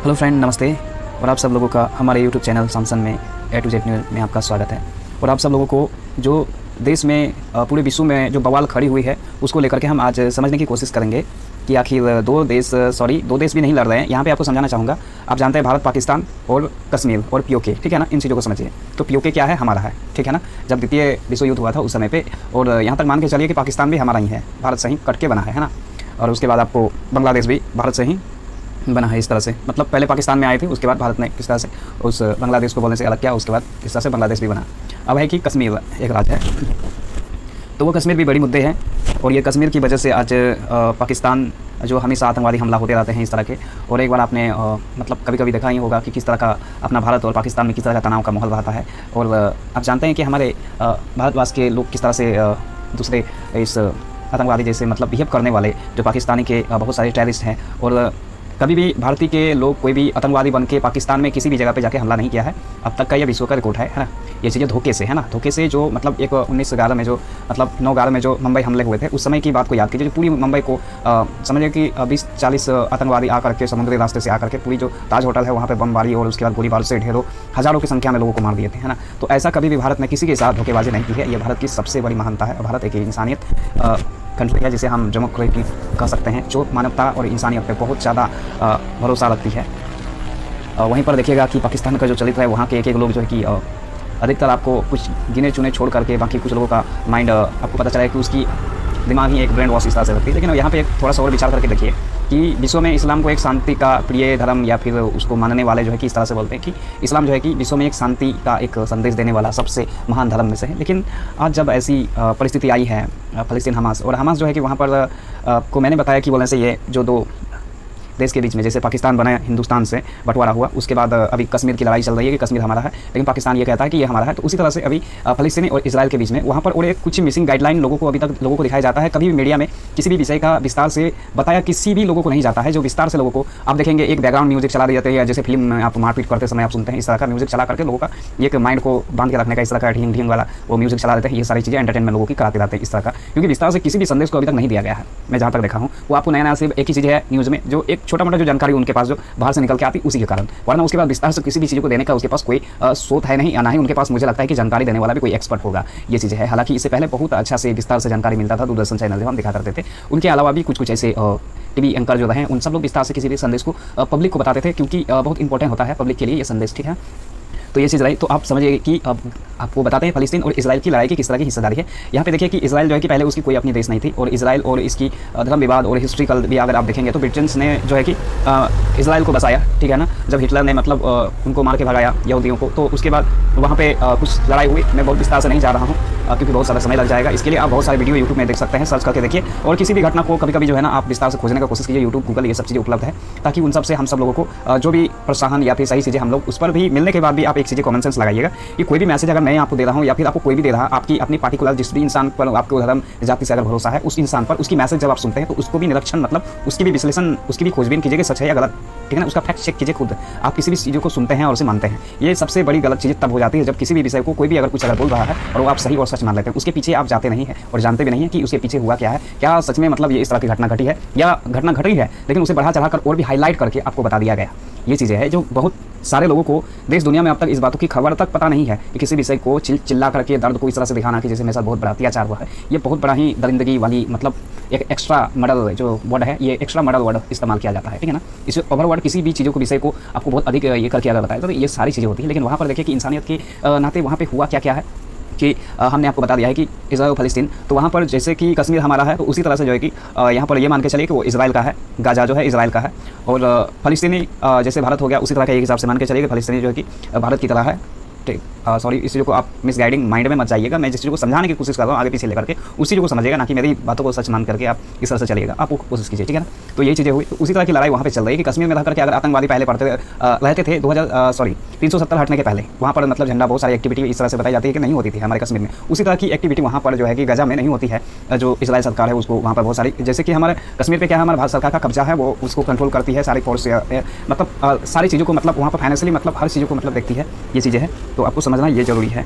Hello friend, नमस्ते। और आप सब लोगों का हमारे यूट्यूब चैनल सैमसन में A to Z न्यूज़ में आपका स्वागत है। और आप सब लोगों को जो देश में पूरे विश्व में जो बवाल खड़ी हुई है उसको लेकर के हम आज समझने की कोशिश करेंगे कि आखिर दो देश भी नहीं लड़ रहे हैं। यहाँ पे आपको समझाना चाहूँगा। आप जानते हैं भारत, पाकिस्तान और कश्मीर और POK, ठीक है ना। इन चीज़ों को समझिए। तो POK क्या है? हमारा है, ठीक है ना। जब द्वितीय विश्व युद्ध हुआ था उस समय पे, और यहाँ तक मान के चलिए कि पाकिस्तान भी हमारा ही है, भारत से ही कट के बना है ना। और उसके बाद आपको बांग्लादेश भी भारत से ही बना है। इस तरह से मतलब पहले पाकिस्तान में आए थे, उसके बाद भारत ने किस तरह से उस बांग्लादेश को बोलने से अलग किया, उसके बाद इस तरह से बांग्लादेश भी बना। अब है कि कश्मीर एक राज्य है, तो वो कश्मीर भी बड़ी मुद्दे हैं। और ये कश्मीर की वजह से आज पाकिस्तान जो हमेशा आतंकवादी हमला होते रहते हैं इस तरह के। और एक बार आपने मतलब कभी कभी देखा ही होगा कि किस तरह का अपना भारत और पाकिस्तान में किस तरह का तनाव का माहौल रहता है। और आप जानते हैं कि हमारे भारतवासी के लोग किस तरह से दूसरे इस आतंकवादी जैसे मतलब बिहेव करने वाले जो पाकिस्तानी के बहुत सारे टेररिस्ट हैं। और कभी भी भारतीय के लोग कोई भी आतंकवादी बन के पाकिस्तान में किसी भी जगह पे जाके हमला नहीं किया है अब तक का। यह विश्व का रिकॉर्ड है ना। ये चीज़ें धोखे से है ना, धोखे से जो मतलब एक 1911 में जो मतलब 9/11 में जो मुंबई हमले हुए थे उस समय की बात को याद कीजिए। जो पूरी मुंबई को समझिए कि 20-40 आतंकवादी आकर के समुद्री रास्ते से आकर के पूरी जो ताज होटल है वहाँ पे बमबारी और उसके बाद गोलीबार से ढेरों हज़ारों की संख्या में लोगों को मार दिए थे, है ना। तो ऐसा कभी भी भारत ने किसी के साथ धोखेबाजी नहीं की है। ये भारत की सबसे बड़ी महानता है। भारत एक इंसानियत कंट्री है जिसे हम डेमोक्रेटिक कह सकते हैं, जो मानवता और इंसानियत पे बहुत ज़्यादा भरोसा रखती है। वहीं पर देखिएगा कि पाकिस्तान का जो चरित्र है, वहाँ के एक लोग जो है कि अधिकतर आपको कुछ गिने चुने छोड़ करके बाकी कुछ लोगों का माइंड आपको पता चला है कि उसकी दिमाग ही एक ब्रेन वॉश इस तरह से रखती है। लेकिन यहाँ पे एक थोड़ा सा और विचार करके देखिए कि विश्व में इस्लाम को एक शांति का प्रिय धर्म या फिर उसको मानने वाले जो है कि इस तरह से बोलते हैं कि इस्लाम जो है कि विश्व में एक शांति का एक संदेश देने वाला सबसे महान धर्म में से है। लेकिन आज जब ऐसी परिस्थिति आई है फ़लस्तीन हमास, और हमास जो है कि वहाँ पर को मैंने बताया कि बोलने से ये जो दो देश के बीच में जैसे पाकिस्तान बना हिंदुस्तान से बंटवारा हुआ, उसके बाद अभी कश्मीर की लड़ाई चल रही है कि कश्मीर हमारा है, लेकिन पाकिस्तान ये कहता है कि ये हमारा है। तो उसी तरह से अभी फ़लस्तीनी और इजराइल के बीच में वहाँ पर और एक कुछ मिसिंग गाइडलाइन लोगों को अभी तक लोगों को दिखाया जाता है। कभी भी मीडिया में किसी भी विषय का विस्तार से बताया किसी भी लोगों को नहीं जाता है। जो विस्तार से लोगों को आप देखेंगे एक बैकग्राउंड म्यूजिक चला दिए जाते हैं, जैसे फिल्म में आप मारपीट करते समय आप सुनते हैं, इस तरह का म्यूजिक चला करके लोगों का एक माइंड को बांध के रखने का इस तरह का ढींग ढींग वाला वो म्यूजिक चला देते हैं। ये सारी चीज़ें एंटरटेनमेंट लोगों की कराते रहते हैं इस तरह का, क्योंकि विस्तार से किसी भी संदेश को अभी तक नहीं दिया गया है। मैं जहाँ तक देखा हूँ वो आपको नया नया सिर्फ एक ही चीज़ है न्यूज़ में, जो एक छोटा मोटा जो जानकारी उनके पास जो बाहर से निकल के आती उसी के कारण, वरना उसके बाद विस्तार से किसी भी चीज़ को देने का उसके पास कोई स्रोत है नहीं, या ना ही उनके पास मुझे लगता है कि जानकारी देने वाला भी कोई एक्सपर्ट होगा। ये चीज़ है। हालांकि इससे पहले बहुत अच्छा से विस्तार से जानकारी मिलता था, दूरदर्शन चैनल जो हम दिखा करते थे। उनके अलावा भी कुछ ऐसे टीवी एंकर जो रहे उन सब लोग विस्तार से किसी भी संदेश को पब्लिक को बताते थे, क्योंकि बहुत इंपॉर्टेंट होता है पब्लिक के लिए ये संदेश, ठीक है। तो ये चीज़ रही। तो आप समझिए कि अब आपको बताते हैं फ़लस्तीन और इजराइल की लड़ाई की किस तरह की हिस्सेदारी है। यहाँ पे देखिए कि इजराइल जो है कि पहले उसकी कोई अपनी देश नहीं थी, और इजराइल और इसकी धर्म विवाद और हिस्ट्रिकल भी अगर आप देखेंगे तो ब्रिटेन्स ने जो है कि इजराइल को बसाया, ठीक है ना। जब हिटलर ने मतलब उनको मार के भगाया यहूदियों को, तो उसके बाद वहाँ पे कुछ लड़ाई हुई। मैं बहुत विस्तार से नहीं जा रहा हूँ क्योंकि बहुत सारा समय लग जाएगा। इसके लिए आप बहुत सारे वीडियो यूट्यूब में देख सकते हैं, सर्च करके देखिए। और किसी भी घटना को कभी कभी जो है ना आप विस्तार से खोजने का कोशिश कीजिए। यूट्यूब, गूगल, ये सब चीज़ें उपलब्ध है, ताकि उन सब से हम सब लोगों को जो भी प्रोत्साहन या फिर सही चीज़ें हम लोग उस पर भी मिलने के बाद भी आप एक चीज़ें कॉमन सेंस लगाइएगा कि कोई भी मैसेज अगर मैं आपको दे रहा हूँ या फिर आपको कोई भी दे रहा है, आपकी अपनी पार्टिकुलर जिस भी इंसान पर आपको धर्म जाति से अगर भरोसा है उस इंसान पर, उसकी मैसेज जब आप सुनते हैं तो उसको भी निरीक्षण मतलब उसकी भी विश्लेषण, उसकी भी खोजबीन कीजिए कि सच है या गलत, ठीक है ना। उसका फैक्ट चेक कीजिए खुद। आप किसी भी चीज़ों को सुनते हैं और उसे मानते हैं, ये सबसे बड़ी गलत चीज़ तब हो जाती है जब किसी भी विषय को कोई भी अगर कुछ अगर बोल रहा है और वो आप सही और सच मान लेते हैं, उसके पीछे आप जाते नहीं हैं और जानते भी नहीं है कि उसके पीछे हुआ क्या है, क्या सच में मतलब ये इस तरह की घटना घटी है या घटना घट रही है, लेकिन उसे बढ़ा चढ़ाकर और भी हाईलाइट करके आपको बता दिया गया। ये चीज़ें हैं जो बहुत सारे लोगों को देश दुनिया में अब तक इस बातों की खबर तक पता नहीं है कि किसी विषय को चिल्ला करके दर्द को इस तरह से दिखाना कि जैसे मेरे साथ बहुत बड़ा अत्याचार हुआ है। ये बहुत बड़ा ही दरिंदगी वाली मतलब एक एक्स्ट्रा मॉडल जो वर्ड है, ये एक्स्ट्रा मॉडल वर्ड इस्तेमाल किया जाता है, ठीक है ना। इस ओवर वर्ड किसी भी चीज़ों को विषय को आपको बहुत अधिक ये करके अगर बताया तो ये सारी चीज़ें होती है। लेकिन वहाँ पर देखिए कि इंसानियत के नाते वहाँ पर हुआ क्या क्या है कि हमने आपको बता दिया है कि इजराइल फ़लस्तीन, तो वहाँ पर जैसे कि कश्मीर हमारा है तो उसी तरह से जो है कि यहाँ पर ये मान के चलिए कि वो इजराइल का है, गाजा जो है इजराइल का है, और फ़लस्तीनी जैसे भारत हो गया उसी तरह का एक हिसाब से मान के चलिए कि फ़लस्तीनी जो है कि भारत की तरह है, ठीक। सॉरी, इस चीज़ को आप मिसगाइडिंग माइंड में मत जाइएगा। मैं जिस चीज़ को समझाने की कोशिश कर रहा हूँ आगे पीछे लेकर के उसी चीज़ को समझिएगा, ना कि मेरी बातों को सच मान करके आप इस तरह से चलिएगा। आप कोशिश कीजिए, ठीक है ना। तो यही चीज़ें हुई। तो उसी तरह की लड़ाई वहाँ पे चल रही है कि कश्मीर में रह करके अगर आतंकवादी पहले रहते थे 370 हटने के पहले वहाँ पर मतलब झंडा बहुत सारी एक्टिविटी इस तरह से बताई जाती है कि नहीं होती थी हमारे कश्मीर में। उसी तरह की एक्टिविटी वहाँ पर जो है कि गजा में नहीं होती है। जो इजराइल सरकार है उसको वहाँ पर बहुत सारी, जैसे कि हमारे कश्मीर पर क्या है, हमारे भारत सरकार का कब्जा है, वो उसको कंट्रोल करती है सारी फोर्स, मतलब सारी चीज़ों को मतलब वहाँ पर फाइनेंशियली मतलब हर चीज़ों को मतलब देखती है। ये चीज़ें हैं, तो आपको समझना ये जरूरी है।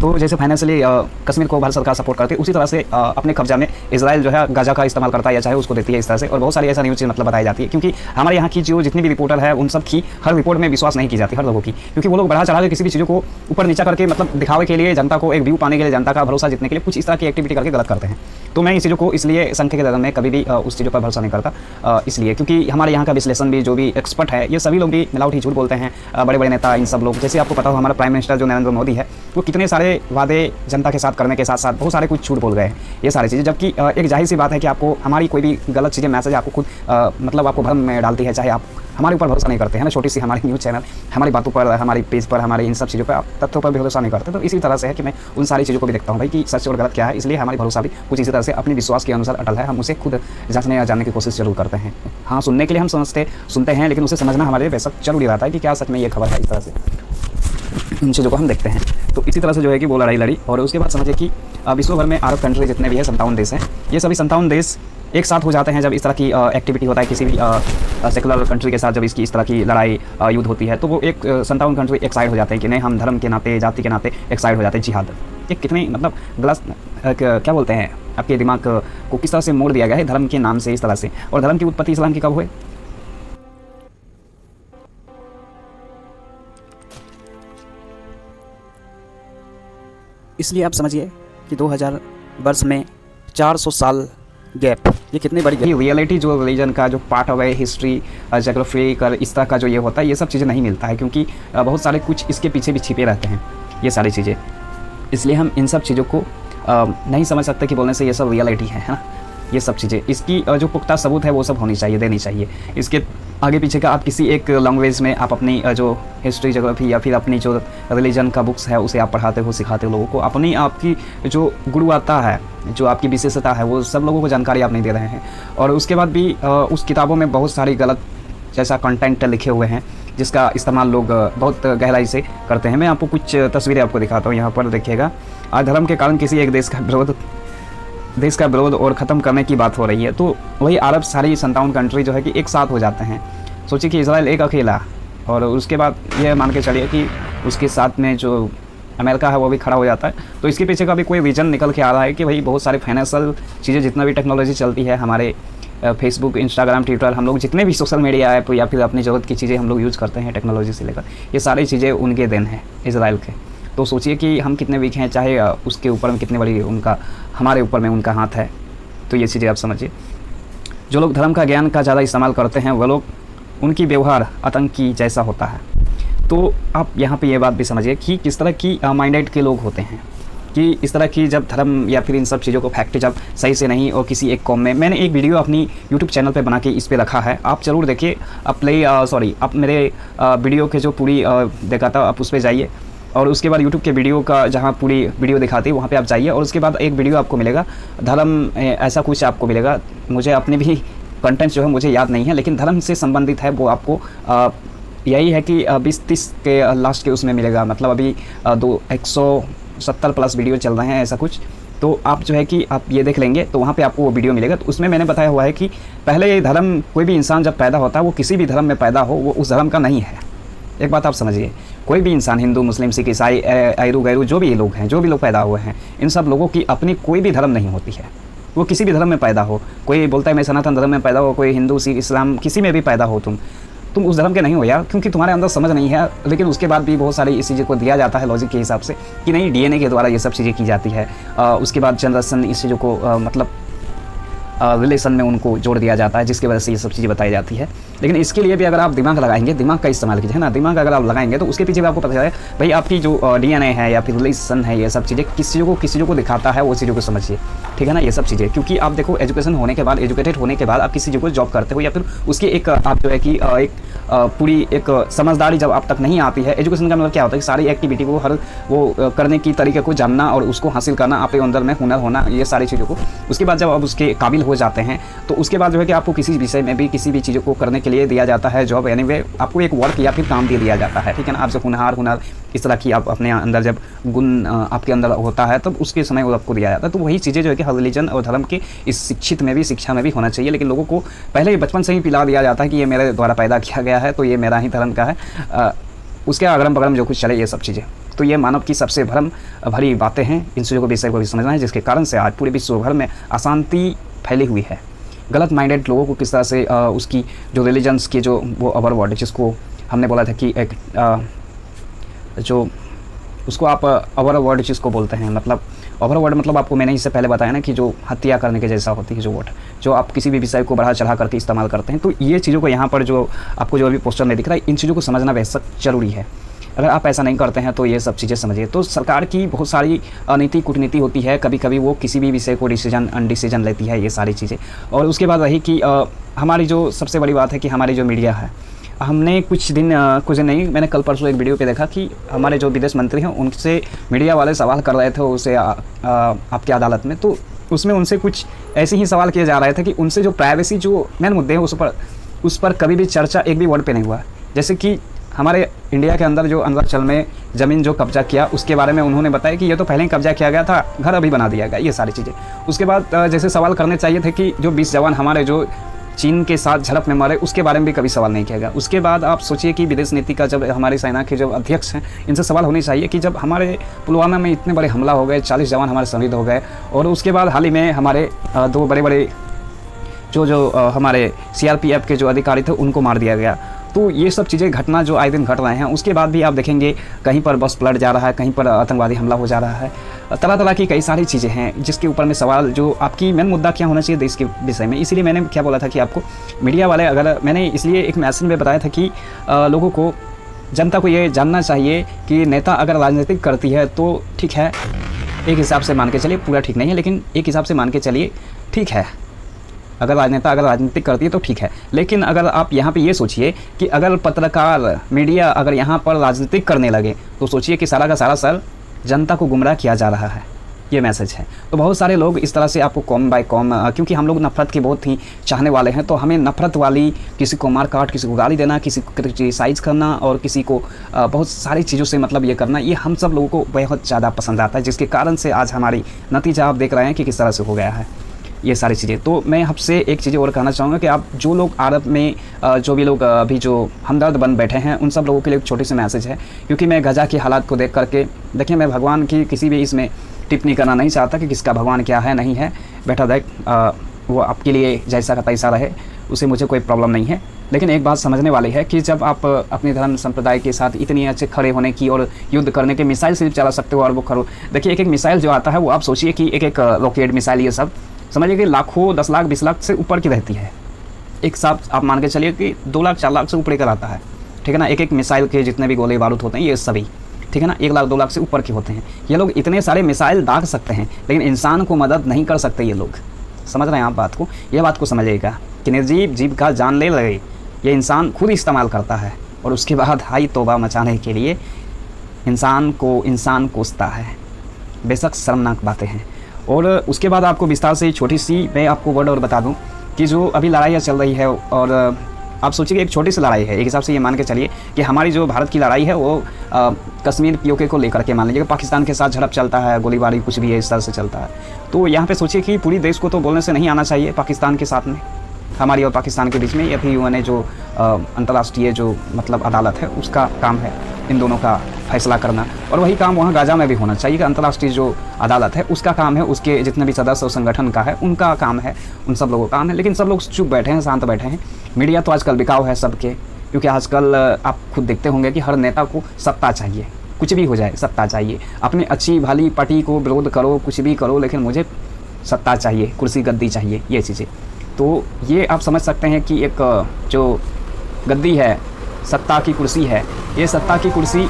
तो जैसे फाइनेंशियली कश्मीर को भारत सरकार सपोर्ट करती है, उसी तरह से अपने कब्जा में इजराइल जो है गाजा का इस्तेमाल करता है या चाहे उसको देती है इस तरह से। और बहुत सारी ऐसा न्यूज़ मतलब बताई जाती है, क्योंकि हमारे यहाँ की जो जितनी भी रिपोर्टर है उन सब की हर रिपोर्ट में विश्वास नहीं की जाती हर लोगों की, क्योंकि वो लोग बढ़ा चढ़ा के किसी भी चीज़ों को ऊपर नीचा करके मतलब दिखावे के लिए, जनता को एक व्यू पाने के लिए, जनता का भरोसा जीतने के लिए कुछ इस तरह की एक्टिविटी करके गलत करते हैं। तो मैं इस चीज़ों को इसलिए संख्या के दर में कभी भी उस चीज़ों पर भरोसा नहीं करता, इसलिए क्योंकि हमारे यहाँ का विश्लेषण भी जो भी एक्सपर्ट है ये सभी लोग भी मिलावटी झूठ बोलते हैं। बड़े बड़े नेता इन सब लोग, जैसे आपको पता हो हमारा प्राइम मिनिस्टर जो नरेंद्र मोदी है, वो कितने सारे वादे जनता के साथ करने के साथ साथ बहुत सारे कुछ झूठ बोल गए हैं ये सारी चीज़ें। जबकि एक जाहिर सी बात है कि आपको हमारी कोई भी गलत चीज़ें मैसेज आपको खुद मतलब आपको भ्रम में डालती है, चाहे आप हमारे ऊपर भरोसा नहीं करते हैं ना, छोटी सी हमारी न्यूज़ चैनल हमारी बातों पर, हमारी पेज पर, हमारी इन सब चीज़ों पर, आप तथ्यों पर भी भरोसा नहीं करते। तो इसी तरह से है कि मैं उन सारी चीज़ों को भी देखता हूँ भाई कि सच और गलत क्या है, इसलिए हमारी भरोसा भी कुछ इसी तरह से अपने विश्वास के अनुसार अटल है। हम उसे खुद जांचने या जानने की कोशिश जरूर करते हैं। हाँ, सुनने के लिए हम सुनते हैं, लेकिन उसे समझना हमारे लिए बेशक जरूरी रहता है कि क्या सच में ये खबर है। इस तरह से उन चीज़ों को हम देखते हैं। तो इसी तरह से जो है कि वो लड़ाई लड़ी, और उसके बाद समझिए कि विश्व भर में अरब कंट्री जितने भी है 57 देश हैं, ये सभी 57 देश एक साथ हो जाते हैं जब इस तरह की एक्टिविटी होता है किसी भी सेकुलर कंट्री के साथ। जब इसकी इस तरह की लड़ाई युद्ध होती है तो वो एक 57 कंट्री एक साइड हो जाते हैं कि नहीं, हम धर्म के नाते, जाति के नाते एक साइड हो जाते हैं। जिहाद ये कितने मतलब गलत क्या बोलते हैं, आपके दिमाग को किस तरह से मोड़ दिया गया है धर्म के नाम से इस तरह से। और धर्म की उत्पत्ति इस्लाम की कब हुई? इसलिए आप समझिए कि 2000 वर्ष में 400 साल गैप, ये कितनी बड़ी रियलिटी जो रिलीजन का जो पार्ट हो गए, हिस्ट्री, ज्योग्राफी का इस तरह का जो ये होता है, ये सब चीज़ें नहीं मिलता है, क्योंकि बहुत सारे कुछ इसके पीछे भी छिपे रहते हैं ये सारी चीज़ें। इसलिए हम इन सब चीज़ों को नहीं समझ सकते कि बोलने से ये सब रियलिटी है ना। ये सब चीज़ें इसकी जो पुख्ता सबूत है वो सब होनी चाहिए, देनी चाहिए। इसके आगे पीछे का आप किसी एक लैंग्वेज में आप अपनी जो हिस्ट्री, ज्योग्राफी या फिर अपनी जो रिलीजन का बुक्स है उसे आप पढ़ाते हो, सिखाते हो लोगों को। अपनी आपकी जो गुणवत्ता है, जो आपकी विशेषता है, वो सब लोगों को जानकारी आप नहीं दे रहे हैं। और उसके बाद भी उस किताबों में बहुत सारी गलत जैसा कंटेंट लिखे हुए हैं जिसका इस्तेमाल लोग बहुत गहराई से करते हैं। मैं आपको कुछ तस्वीरें आपको दिखाता हूँ, यहाँ पर देखिएगा। आज धर्म के कारण किसी एक देश का विरोध और ख़त्म करने की बात हो रही है, तो वही अरब सारी 57 कंट्री जो है कि एक साथ हो जाते हैं। सोचिए कि इजराइल एक अकेला, और उसके बाद ये मान के चलिए कि उसके साथ में जो अमेरिका है वो भी खड़ा हो जाता है। तो इसके पीछे का भी कोई रीज़न निकल के आ रहा है कि भाई बहुत सारे फाइनेंशियल चीज़ें, जितना भी टेक्नोलॉजी चलती है, हमारे फेसबुक, इंस्टाग्राम, ट्विटर, हम लोग जितने भी सोशल मीडिया ऐप या फिर अपनी ज़रूरत की चीज़ें हम लोग यूज़ करते हैं टेक्नोलॉजी से लेकर, ये सारी चीज़ें उनके देन है, इजराइल के। तो सोचिए कि हम कितने वीक हैं, चाहे उसके ऊपर में कितनी बड़ी उनका, हमारे ऊपर में उनका हाथ है। तो ये चीज़ें आप समझिए। जो लोग धर्म का ज्ञान का ज़्यादा इस्तेमाल करते हैं वो लोग, उनकी व्यवहार आतंकी जैसा होता है। तो आप यहाँ पे ये बात भी समझिए कि किस तरह की माइंडेड के लोग होते हैं, कि इस तरह की जब धर्म या फिर इन सब चीज़ों को फैक्ट जब सही से नहीं, और किसी एक कौम में, मैंने एक वीडियो अपनी यूट्यूब चैनल पे बना के इस पे रखा है, आप ज़रूर देखिए। आप मेरे वीडियो के जो पूरी देखा था, आप उस पर जाइए, और उसके बाद यूट्यूब के वीडियो का जहाँ पूरी वीडियो दिखाती है वहाँ पे आप जाइए, और उसके बाद एक वीडियो आपको मिलेगा धर्म, ऐसा कुछ आपको मिलेगा। मुझे अपने भी कंटेंट जो है मुझे याद नहीं है, लेकिन धर्म से संबंधित है वो आपको यही है कि 20-30 के लास्ट के उसमें मिलेगा। मतलब अभी 170 प्लस वीडियो चल रहे हैं ऐसा कुछ। तो आप जो है कि आप ये देख लेंगे तो वहाँ पे आपको वो वीडियो मिलेगा। तो उसमें मैंने बताया हुआ है कि पहले धर्म, कोई भी इंसान जब पैदा होता है वो किसी भी धर्म में पैदा हो, वो उस धर्म का नहीं है। एक बात आप समझिए, कोई भी इंसान, हिंदू, मुस्लिम, सिख, ईसाई, आयरू गैरू, जो भी लोग हैं, जो भी लोग पैदा हुए हैं, इन सब लोगों की अपनी कोई भी धर्म नहीं होती है। वो किसी भी धर्म में पैदा हो, कोई बोलता है मैं सनातन धर्म में पैदा हो, कोई हिंदू, सिख, इस्लाम, किसी में भी पैदा हो, तुम उस धर्म के नहीं हो यार, क्योंकि तुम्हारे अंदर समझ नहीं है। लेकिन उसके बाद भी बहुत सारी इस चीज़ को दिया जाता है लॉजिक के हिसाब से कि नहीं, डीएनए के द्वारा ये सब चीज़ें की जाती है। उसके बाद जनरेशन, इस चीज़ों को मतलब रिलेशन में उनको जोड़ दिया जाता है, जिसकी वजह से ये सब चीज़ें बताई जाती है। लेकिन इसके लिए भी अगर आप दिमाग लगाएंगे, दिमाग का इस्तेमाल कीजिए ना, दिमाग अगर आप लगाएंगे तो उसके पीछे भी आपको पता चलेगा भाई आपकी जो डीएनए है या फिर रिलेशन है, ये सब चीज़ें किस चीज़ों को दिखाता है, वो चीज़ों को समझिए, ठीक है ना। ये सब चीज़ें, क्योंकि आप देखो एजुकेशन होने के बाद, एजुकेटेड होने के बाद आप किसी चीज़ को जॉब करते हो, या फिर उसकी एक आप जो है कि एक पूरी एक समझदारी जब आप तक नहीं आती है। एजुकेशन का मतलब क्या होता है कि सारी एक्टिविटी को, हर वो करने की तरीके को जानना और उसको हासिल करना, आपके अंदर में हुनर होना, ये सारी चीज़ों को। उसके बाद जब आप उसके काबिल हो जाते हैं तो उसके बाद जो है कि आपको किसी विषय में भी, किसी भी चीज़ों को करने के लिए दिया जाता है जॉब, एनीवे आपको एक वर्क या फिर काम दे दिया जाता है, ठीक है ना। आप जब हुनर इस तरह की आप अपने अंदर जब गुण आपके अंदर होता है तब उसके समय वो आपको दिया जाता है। तो वही चीज़ें जो है कि हर रिलीजन और धर्म के इस शिक्षा में भी होना चाहिए। लेकिन लोगों को पहले ही बचपन से ही पिला दिया जाता है कि ये मेरे द्वारा पैदा किया गया है तो ये मेरा ही धर्म का है, उसके अगरम बगरम जो कुछ चले ये सब चीज़ें तो ये मानव की सबसे भ्रम भरी बातें हैं। इन चीज़ों को विषय को भी समझना है, जिसके कारण से आज पूरे विश्व भर में अशांति फैली हुई है। गलत माइंडेड लोगों को किस तरह से उसकी जो रिलीजन्स की जो वो अवर वर्ड, जिसको हमने बोला था कि एक जो उसको आप अवर वर्ड जिसको बोलते हैं, मतलब ओवर वर्ड मतलब आपको मैंने इससे पहले बताया ना कि जो हत्या करने के जैसा होती है जो वर्ड, जो आप किसी भी विषय को बढ़ा चढ़ा करके इस्तेमाल करते हैं। तो ये चीज़ों को यहाँ पर जो आपको जो अभी पोस्टर में दिख रहा है, इन चीज़ों को समझना बेहद ज़रूरी है। अगर आप ऐसा नहीं करते हैं तो ये सब चीज़ें समझिए। तो सरकार की बहुत सारी नीति कूटनीति होती है, कभी कभी वो किसी भी विषय को डिसीजन लेती है, ये सारी चीज़ें। और उसके बाद रही कि हमारी जो सबसे बड़ी बात है कि हमारी जो मीडिया है, हमने कुछ दिन नहीं, मैंने कल परसों एक वीडियो पे देखा कि हमारे जो विदेश मंत्री हैं उनसे मीडिया वाले सवाल कर रहे थे उसे आपकी अदालत में। तो उसमें उनसे कुछ ऐसे ही सवाल किए जा रहे थे कि उनसे जो प्राइवेसी जो मेन मुद्दे हैं उस पर कभी भी चर्चा एक भी वर्ड पे नहीं हुआ। जैसे कि हमारे इंडिया के अंदर जो अरुणाचल में ज़मीन जो कब्जा किया उसके बारे में उन्होंने बताया कि ये तो पहले ही कब्जा किया गया था, घर अभी बना दिया गया, ये सारी चीज़ें। उसके बाद जैसे सवाल करने चाहिए थे कि जो 20 जवान हमारे जो चीन के साथ झड़प में मारे, उसके बारे में भी कभी सवाल नहीं किया गया। उसके बाद आप सोचिए कि विदेश नीति का जब हमारी सेना के जो अध्यक्ष हैं, इनसे सवाल होने चाहिए कि जब हमारे पुलवामा में इतने बड़े हमला हो गए, 40 जवान हमारे शहीद हो गए, और उसके बाद हाल ही में हमारे 2 बड़े जो हमारे CRPF के जो अधिकारी थे उनको मार दिया गया। तो ये सब चीज़ें घटना जो आए दिन घट रहे हैं, उसके बाद भी आप देखेंगे कहीं पर बस पलट जा रहा है, कहीं पर आतंकवादी हमला हो जा रहा है, तरह तरह की कई सारी चीज़ें हैं जिसके ऊपर में सवाल जो आपकी मेन मुद्दा क्या होना चाहिए देश के विषय में। इसीलिए मैंने क्या बोला था कि आपको मीडिया वाले, अगर मैंने इसलिए एक मैसेज में बताया था कि लोगों को, जनता को ये जानना चाहिए कि नेता अगर राजनीतिक करती है तो ठीक है, एक हिसाब से मान के चलिए, पूरा ठीक नहीं है लेकिन एक हिसाब से मान के चलिए ठीक है। अगर राजनीतिक करती है तो ठीक है, लेकिन अगर आप यहाँ पे ये सोचिए कि अगर पत्रकार मीडिया अगर यहाँ पर राजनीतिक करने लगे तो सोचिए कि सारा का सारा सर जनता को गुमराह किया जा रहा है। ये मैसेज है। तो बहुत सारे लोग इस तरह से आपको कॉम बाय कॉम, क्योंकि हम लोग नफ़रत के बहुत ही चाहने वाले हैं, तो हमें नफ़रत वाली, किसी को मार काट, किसी को गाली देना, किसी को क्रिटिसाइज़ करना और किसी को बहुत सारी चीज़ों से मतलब ये करना, ये हम सब लोगों को बहुत ज़्यादा पसंद आता है, जिसके कारण से आज हमारी नतीजा आप देख रहे हैं कि किस तरह से हो गया है ये सारी चीज़ें। तो मैं आपसे एक चीज़ और कहना चाहूँगा कि आप जो लोग अरब में जो भी लोग अभी जो हमदर्द बन बैठे हैं, उन सब लोगों के लिए एक छोटी सी मैसेज है। क्योंकि मैं गजा की हालात को देख करके, देखिए मैं भगवान की किसी भी इसमें टिप्पणी करना नहीं चाहता कि किसका भगवान क्या है नहीं है, बेटा देख वो आपके लिए जैसा का तैसा रहे, उसे मुझे कोई प्रॉब्लम नहीं है। लेकिन एक बात समझने वाली है कि जब आप अपने धर्म संप्रदाय के साथ इतनी अच्छे खड़े होने की और युद्ध करने के, मिसाइल सिर्फ चला सकते हो और वो खड़ो, देखिए एक मिसाइल जो आता है वो आप सोचिए कि एक रॉकेट मिसाइल, ये सब समझिए कि लाखों, 10 लाख 20 लाख से ऊपर की रहती है। एक साथ आप मान के चलिए कि 2 लाख 4 लाख से ऊपर का आता है, ठीक है ना। एक मिसाइल के जितने भी गोले बारूद होते हैं ये सभी, ठीक है ना, 1 लाख 2 लाख से ऊपर के होते हैं। ये लोग इतने सारे मिसाइल दाग सकते हैं, लेकिन इंसान को मदद नहीं कर सकते ये लोग। समझ रहे हैं आप बात को? ये बात को समझिएगा कि निर्जीव जीव का जान ले लगे, ये इंसान खुद इस्तेमाल करता है और उसके बाद हाई तौबा मचाने के लिए इंसान कोसता है। बेशक शर्मनाक बातें हैं। और उसके बाद आपको विस्तार से छोटी सी मैं आपको वर्ड और बता दूं कि जो अभी लड़ाइयाँ चल रही है, और आप सोचिए एक छोटी सी लड़ाई है, एक हिसाब से ये मान के चलिए कि हमारी जो भारत की लड़ाई है वो कश्मीर POK को लेकर के मान लीजिए, पाकिस्तान के साथ झड़प चलता है, गोलीबारी कुछ भी है इस तरह से चलता है। तो यहाँ पे सोचिए कि पूरी देश को तो बोलने से नहीं आना चाहिए पाकिस्तान के साथ में, हमारी और पाकिस्तान के बीच में, या फिर UN जो अंतर्राष्ट्रीय जो मतलब अदालत है उसका काम है इन दोनों का फैसला करना। और वही काम वहाँ गाजा में भी होना चाहिए कि अंतर्राष्ट्रीय जो अदालत है उसका काम है, उसके जितने भी सदस्य और संगठन का है उनका काम है, उन सब लोगों का काम है। लेकिन सब लोग चुप बैठे हैं, शांत बैठे हैं। मीडिया तो आजकल बिकाऊ है सबके, क्योंकि आजकल आप खुद देखते होंगे कि हर नेता को सत्ता चाहिए, कुछ भी हो जाए सत्ता चाहिए। अपनी अच्छी भली पार्टी को विरोध करो, कुछ भी करो, लेकिन मुझे सत्ता चाहिए, कुर्सी गद्दी चाहिए, ये चीज़ें। तो ये आप समझ सकते हैं कि एक जो गद्दी है, सत्ता की कुर्सी है, ये सत्ता की कुर्सी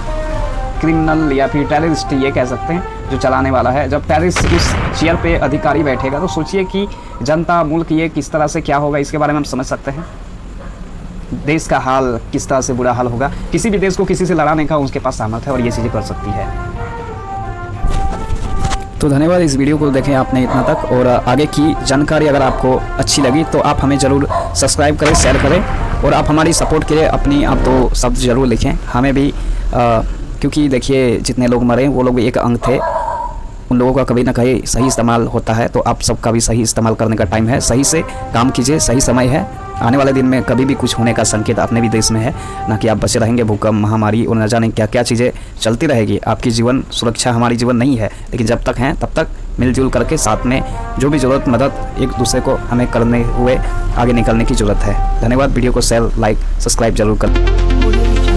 क्रिमिनल या फिर टेररिस्ट ये कह सकते हैं जो चलाने वाला है। जब टेररिस्ट उस चेयर पे अधिकारी बैठेगा तो सोचिए कि जनता, मुल्क ये किस तरह से क्या होगा, इसके बारे में हम समझ सकते हैं। देश का हाल किस तरह से बुरा हाल होगा। किसी भी देश को किसी से लड़ाने का उसके पास सामर्थ्य है और ये चीज़ें कर सकती है। तो धन्यवाद इस वीडियो को देखें आपने इतना तक, और आगे की जानकारी अगर आपको अच्छी लगी तो आप हमें ज़रूर सब्सक्राइब करें, शेयर करें, और आप हमारी सपोर्ट के लिए अपनी आप 2 शब्द ज़रूर लिखें हमें भी, क्योंकि देखिए जितने लोग मरे वो लोग एक अंग थे, उन लोगों का कभी ना कहीं सही इस्तेमाल होता है। तो आप सबका भी सही इस्तेमाल करने का टाइम है, सही से काम कीजिए, सही समय है। आने वाले दिन में कभी भी कुछ होने का संकेत अपने भी देश में है, ना कि आप बचे रहेंगे भूकंप, महामारी और न जाने क्या क्या चीज़ें चलती रहेगी। आपकी जीवन सुरक्षा हमारी जीवन नहीं है, लेकिन जब तक हैं तब तक मिलजुल करके साथ में जो भी ज़रूरत मदद एक दूसरे को हमें करने हुए आगे निकलने की ज़रूरत है। धन्यवाद। वीडियो को शेयर, लाइक, सब्सक्राइब जरूर करें।